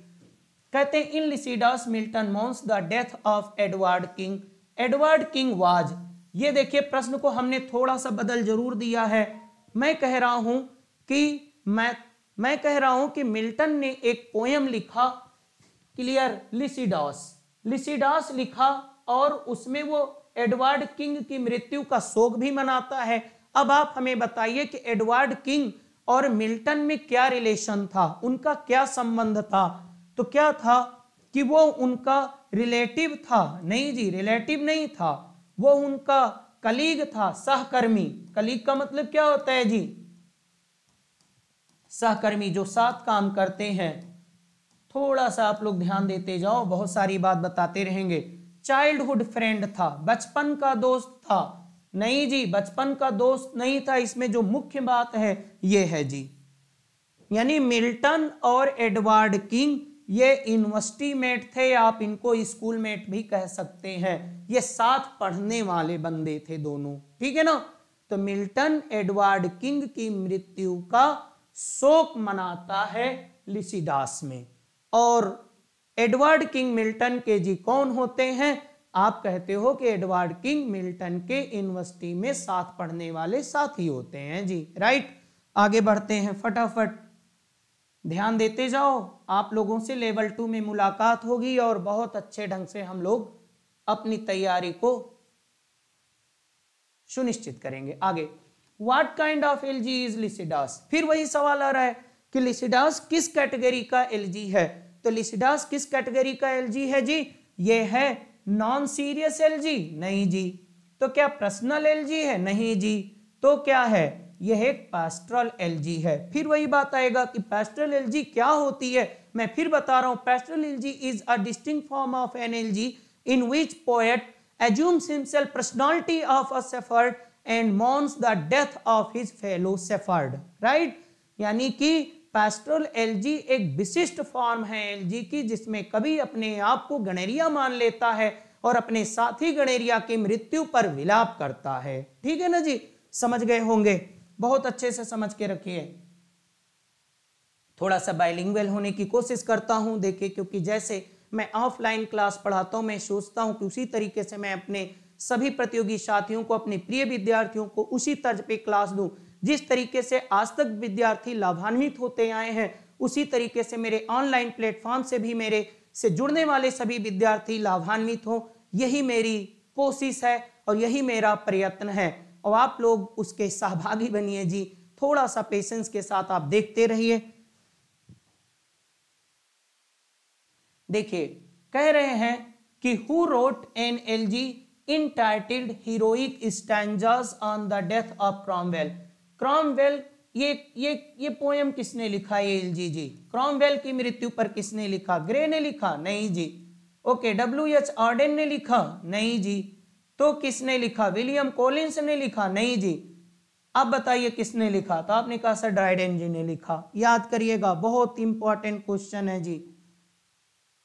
Speaker 1: कहते हैं in Lycidas Milton mourns the death of Edward King. Edward King was, ये देखिए प्रश्न को हमने थोड़ा सा बदल जरूर दिया है। मैं कह रहा हूं कि मिल्टन ने एक पोयम लिखा, क्लियर, लिसिडास लिखा और उसमें वो एडवर्ड किंग की मृत्यु का शोक भी मनाता है। अब आप हमें बताइए कि एडवर्ड किंग और मिल्टन में क्या रिलेशन था, उनका क्या संबंध था? तो क्या था कि वो उनका रिलेटिव था? नहीं जी, रिलेटिव नहीं था, वो उनका कलीग था, सहकर्मी। कलीग का मतलब क्या होता है जी? सहकर्मी, जो साथ काम करते हैं। थोड़ा सा आप लोग ध्यान देते जाओ, बहुत सारी बात बताते रहेंगे। चाइल्डहुड फ्रेंड था, बचपन का दोस्त था। नहीं जी, बचपन का दोस्त नहीं था। इसमें जो मुख्य बात है ये है जी, यानी मिल्टन और एडवर्ड किंग ये यूनिवर्सिटी मेट थे, आप इनको स्कूल मेट भी कह सकते हैं। ये साथ पढ़ने वाले बंदे थे दोनों, ठीक है ना। तो मिल्टन एडवर्ड किंग की मृत्यु का शोक मनाता है लिसिडास में। और एडवर्ड किंग मिल्टन के जी कौन होते हैं? आप कहते हो कि एडवर्ड किंग मिल्टन के यूनिवर्सिटी में साथ पढ़ने वाले साथी होते हैं जी, राइट। आगे बढ़ते हैं फटाफट, ध्यान देते जाओ। आप लोगों से लेवल 2 में मुलाकात होगी और बहुत अच्छे ढंग से हम लोग अपनी तैयारी को सुनिश्चित करेंगे। आगे, what kind of elegy is Lycidas? फिर वही सवाल आ रहा है कि लिसिडास किस कैटेगरी का एलजी है? तो लिसिडास किस कैटेगरी का एलजी है जी? ये है नॉन सीरियस एलजी? नहीं जी। तो क्या पर्सनल एलजी है? नहीं जी। तो क्या है? यह एक पैस्टोरल एलजी है। फिर वही बात आएगा कि पैस्टोरल एलजी क्या होती है। मैं फिर बता रहा हूं, pastoral elegy is a distinct form of an elegy in which poet assumes himself personality of a shepherd and mourns the death of his fellow shepherd, right? यानी कि पैस्टोरल एलजी एक विशिष्ट फॉर्म है एलजी की, जिसमें कवि अपने आप को गणेरिया मान लेता है और अपने साथी गणेरिया की मृत्यु पर विलाप करता है। ठीक है ना जी, समझ गए होंगे, बहुत अच्छे से समझ के रखिए। थोड़ा सा बाइलिंगुअल होने की कोशिश करता हूं, देखिए, क्योंकि जैसे मैं ऑफलाइन क्लास पढ़ाता हूं, मैं सोचता हूं कि उसी तरीके से मैं अपने सभी प्रतियोगी साथियों को, अपने प्रिय विद्यार्थियों को उसी तर्ज पे क्लास दूं। जिस तरीके से आज तक विद्यार्थी लाभान्वित होते आए हैं, उसी तरीके से मेरे ऑनलाइन प्लेटफॉर्म से भी मेरे से जुड़ने वाले सभी विद्यार्थी लाभान्वित हों, यही मेरी कोशिश है और यही मेरा प्रयत्न है। और आप लोग उसके सहभागी बनिए जी। थोड़ा सा पेशेंस के साथ आप देखते रहिए। देखिए, कह रहे हैं कि who wrote an LG entitled heroic stanzas on the death of Cromwell. Cromwell, ये पोएम किसने लिखा है? एलजी जी। क्रॉमवेल की मृत्यु पर किसने लिखा? ग्रे ने लिखा? नहीं जी। Okay, WH. ऑर्डेन ने लिखा? नहीं जी। तो किसने लिखा? विलियम कॉलिंस ने लिखा? नहीं जी। अब बताइए किसने लिखा? तो आपने कहा सर ड्राइडेन जी ने लिखा। याद करिएगा, बहुत इंपॉर्टेंट क्वेश्चन है जी।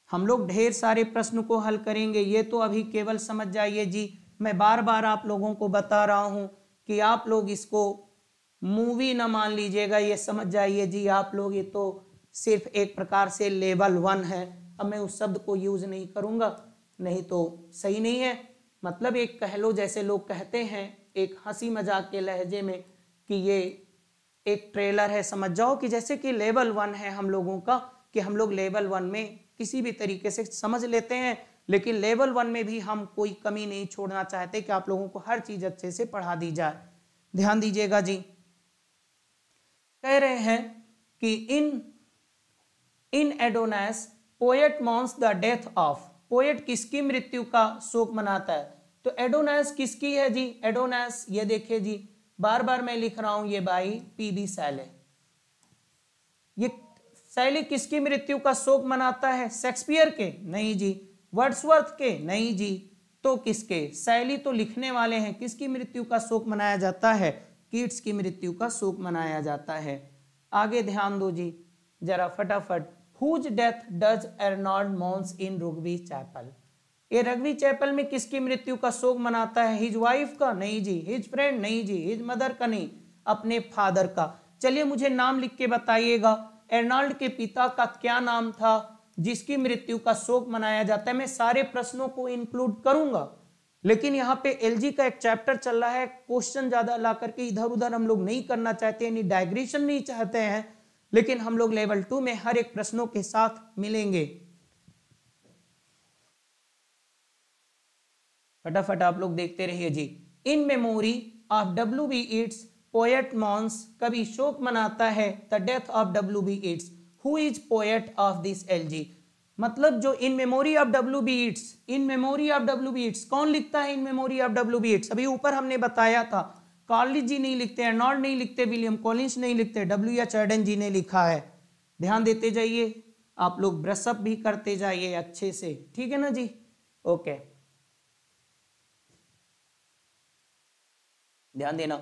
Speaker 1: हम लोग ढेर सारे प्रश्न को हल करेंगे, ये तो अभी केवल समझ जाइए जी। मैं बार बार आप लोगों को बता रहा हूं कि आप लोग इसको मूवी ना मान लीजिएगा, ये समझ जाइए जी आप लोग, ये तो सिर्फ एक प्रकार से लेवल 1 है। अब मैं उस शब्द को यूज नहीं करूंगा, नहीं तो सही नहीं है। मतलब एक कह लो, जैसे लोग कहते हैं एक हंसी मजाक के लहजे में कि ये एक ट्रेलर है, समझ जाओ कि जैसे कि लेवल 1 है हम लोगों का, कि हम लोग लेवल 1 में किसी भी तरीके से समझ लेते हैं, लेकिन लेवल 1 में भी हम कोई कमी नहीं छोड़ना चाहते कि आप लोगों को हर चीज अच्छे से पढ़ा दी जाए। ध्यान दीजिएगा जी। कह रहे हैं कि in Adonais poet mourns the death of. Poet किसकी मृत्यु का शोक मनाता है? तो एडोनास किसकी है जी? एडोनास, ये देखिए जी, बार बार मैं लिख रहा हूं, ये बाई पीबी शैले। ये शैली किसकी मृत्यु का शोक मनाता है? शेक्सपियर के? नहीं जी। वर्ड्सवर्थ के? नहीं जी। तो किसके? शैली तो लिखने वाले हैं। किसकी मृत्यु का शोक मनाया जाता है? कीट्स की मृत्यु का शोक मनाया जाता है। आगे ध्यान दो जी जरा फटाफट। Whose death does Arnold mourns in Rugby Chapel. ये रग्बी चैपल में किसकी मृत्यु का शोक मनाता है? हिज वाइफ का? नहीं जी। His friend? नहीं जी। हिज मदर का? नहीं, अपने फादर का। चलिए मुझे नाम लिख के बताइएगा, एर्नॉल्ड के पिता का क्या नाम था जिसकी मृत्यु का शोक मनाया जाता है? मैं सारे प्रश्नों को इंक्लूड करूंगा, लेकिन यहाँ पे एलजी का एक चैप्टर चल रहा है, क्वेश्चन ज्यादा ला करके इधर उधर हम लोग नहीं करना चाहते, यानी डाइग्रेशन नहीं चाहते हैं, लेकिन हम लोग लेवल 2 में हर एक प्रश्नों के साथ मिलेंगे। फटाफट आप लोग देखते रहिए जी। In memory of W B. Yeats poet mourns कभी शोक मनाता है the death of W B. Yeats. Who is poet of this elegy? मतलब जो in memory of W B. Yeats, in memory of W B. Yeats कौन लिखता है? In memory of W B. Yeats अभी ऊपर हमने बताया था, कॉलिंस जी नहीं लिखते, अर्नॉल्ड नहीं लिखते, विलियम कॉलिंस नहीं लिखते, डब्ल्यू.एच. ऑर्डेन जी ने लिखा है। ध्यान देते जाइए, आप लोग ब्रशअप भी करते जाइए अच्छे से, ठीक है ना जी। ओके, ध्यान देना।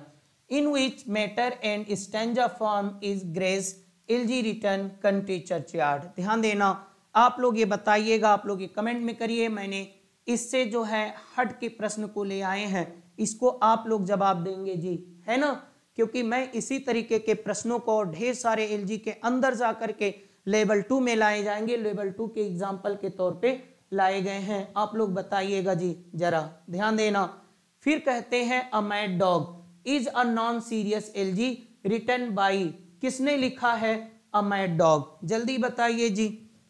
Speaker 1: In which metre and stanza form is Gray's elegy written country churchyard. ध्यान देना, आप लोग ये बताइएगा, आप लोग ये कमेंट में करिए। मैंने इससे जो है हट के प्रश्न को ले आए हैं, इसको आप लोग जवाब देंगे जी, है ना, क्योंकि मैं इसी तरीके के प्रश्नों को ढेर सारे एलजी के अंदर जा करके लेवल 2 में लाए जाएंगे, लेवल 2 के एग्जाम्पल के तौर पे लाए गए हैं। आप लोग बताइएगा जी जरा, ध्यान देना। फिर कहते हैं a mad dog is a non serious elegy written by. किसने लिखा है अ मैड डॉग? जल्दी बताइए जी।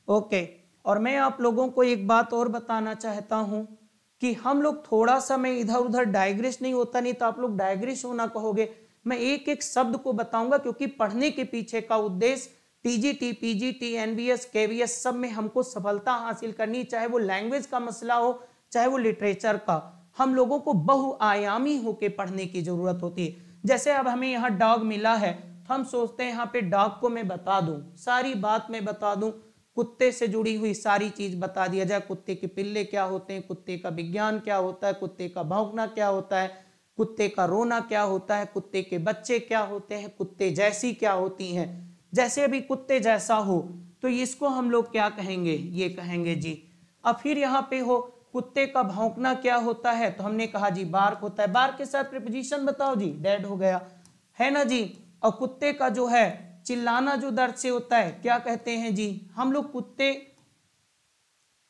Speaker 1: ओके, और मैं आप लोगों को एक बात और बताना चाहता हूं कि हम लोग थोड़ा सा, मैं इधर उधर डायग्रेस नहीं होता, नहीं तो आप लोग डायग्रेस होना कहोगे। मैं एक एक शब्द को बताऊंगा, क्योंकि पढ़ने के पीछे का उद्देश्य टीजीटी, पीजीटी, एनबीएस, केवीएस सब में हमको सफलता हासिल करनी, चाहे वो लैंग्वेज का मसला हो, चाहे वो लिटरेचर का। हम लोगों को बहुआयामी होके पढ़ने की जरूरत होती है। जैसे अब हमें यहाँ डॉग मिला है, तो हम सोचते हैं यहाँ पे डॉग को मैं बता दूं, सारी बात मैं बता दूं, कुत्ते से जुड़ी हुई सारी चीज बता दिया जाए, कुत्ते के पिल्ले क्या होते हैं, कुत्ते का विज्ञान क्या होता है, कुत्ते का भौंकना क्या होता है, कुत्ते का रोना क्या होता है, कुत्ते के बच्चे क्या होते हैं, कुत्ते जैसी क्या होती हैं। जैसे अभी कुत्ते जैसा हो तो इसको हम लोग क्या कहेंगे? ये कहेंगे जी। अब फिर यहाँ पे हो कुत्ते का भौंकना क्या होता है, तो हमने कहा जी बार्क होता है। बार्क के साथ प्रीपोजिशन बताओ जी, डेड हो गया, है ना जी। और कुत्ते का जो है चिल्लाना जो दर्द से होता है, क्या कहते हैं जी? हम लोग कुत्ते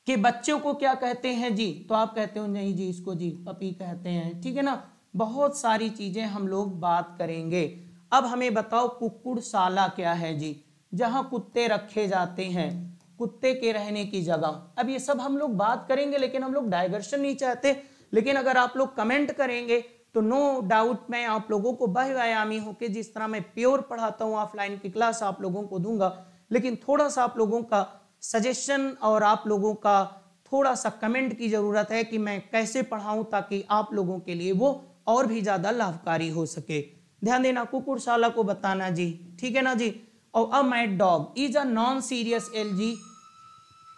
Speaker 1: के बच्चों को क्या कहते हैं जी? तो आप कहते हो नहीं जी, इसको जी पपी कहते हैं, ठीक है ना। बहुत सारी चीजें हम लोग बात करेंगे। अब हमें बताओ कुक्कुड़शाला क्या है जी? जहां कुत्ते रखे जाते हैं, कुत्ते के रहने की जगह। अब ये सब हम लोग बात करेंगे, लेकिन हम लोग डाइवर्शन नहीं चाहते। लेकिन अगर आप लोग कमेंट करेंगे तो नो डाउट मैं आप लोगों को बहुआयामी होकर, जिस तरह मैं प्योर पढ़ाता हूँ ऑफलाइन की क्लास आप लोगों को दूंगा, लेकिन थोड़ा सा आप लोगों का सजेशन और आप लोगों का थोड़ा सा कमेंट की जरूरत है कि मैं कैसे पढ़ाऊं ताकि आप लोगों के लिए वो और भी ज्यादा लाभकारी हो सके। ध्यान देना, कुकुरशाला को बताना जी, ठीक है ना जी। और अ mad dog is a non serious LG,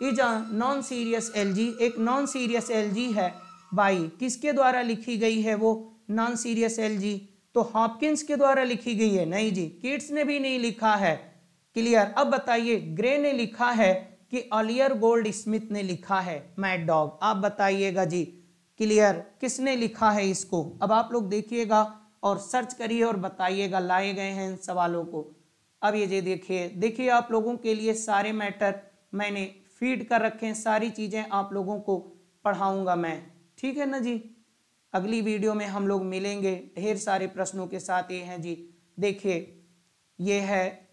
Speaker 1: is a non serious LG, एक नॉन सीरियस एलजी है बाई किसके द्वारा लिखी गई है वो नॉन सीरियस एलजी, तो हॉपकिंस के द्वारा लिखी गई है, नहीं जी, किट्स ने भी नहीं लिखा है। क्लियर। अब बताइए, ग्रे ने लिखा है कि ऑलिवर गोल्ड स्मिथ ने लिखा है मैड डॉग, आप बताइएगा जी। क्लियर, किसने लिखा है इसको, अब आप लोग देखिएगा और सर्च करिए और बताइएगा, लाए गए हैं इन सवालों को। अब ये जी देखिए, देखिए आप लोगों के लिए सारे मैटर मैंने फीड कर रखे हैं, सारी चीज़ें आप लोगों को पढ़ाऊंगा मैं, ठीक है ना जी। अगली वीडियो में हम लोग मिलेंगे ढेर सारे प्रश्नों के साथ। ये हैं जी, देखिए ये है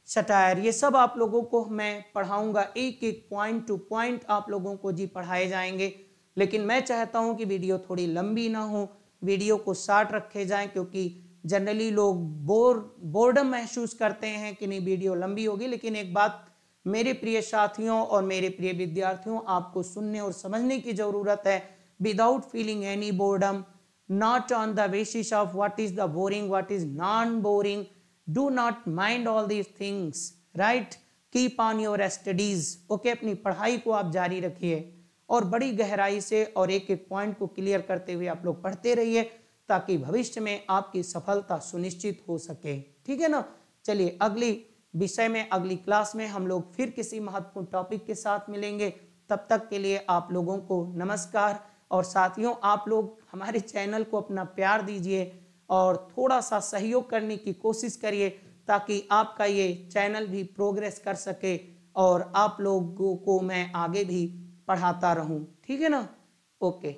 Speaker 1: सटायर, ये सब आप लोगों को मैं पढ़ाऊंगा, एक एक पॉइंट टू पॉइंट आप लोगों को जी पढ़ाए जाएंगे। लेकिन मैं चाहता हूं कि वीडियो थोड़ी लंबी ना हो, वीडियो को शॉर्ट रखे जाएं, क्योंकि जनरली लोग बोर्डम महसूस करते हैं कि नहीं वीडियो लंबी होगी। लेकिन एक बात मेरे प्रिय साथियों और मेरे प्रिय विद्यार्थियों, आपको सुनने और समझने की जरूरत है without feeling any boredom, not on the basis of what is the boring, what is non-boring. Do not mind all these things, right? Keep on your studies, okay? अपनी पढ़ाई को आप जारी रखिए और बड़ी गहराई से और एक एक पॉइंट को क्लियर करते हुए आप लोग पढ़ते रहिए, ताकि भविष्य में आपकी सफलता सुनिश्चित हो सके, ठीक है ना। चलिए अगली विषय में, अगली क्लास में हम लोग फिर किसी महत्वपूर्ण टॉपिक के साथ मिलेंगे। तब तक के लिए आप लोगों को नमस्कार। और साथियों, आप लोग हमारे चैनल को अपना प्यार दीजिए और थोड़ा सा सहयोग करने की कोशिश करिए, ताकि आपका ये चैनल भी प्रोग्रेस कर सके और आप लोगों को मैं आगे भी पढ़ाता रहूं, ठीक है ना। ओके।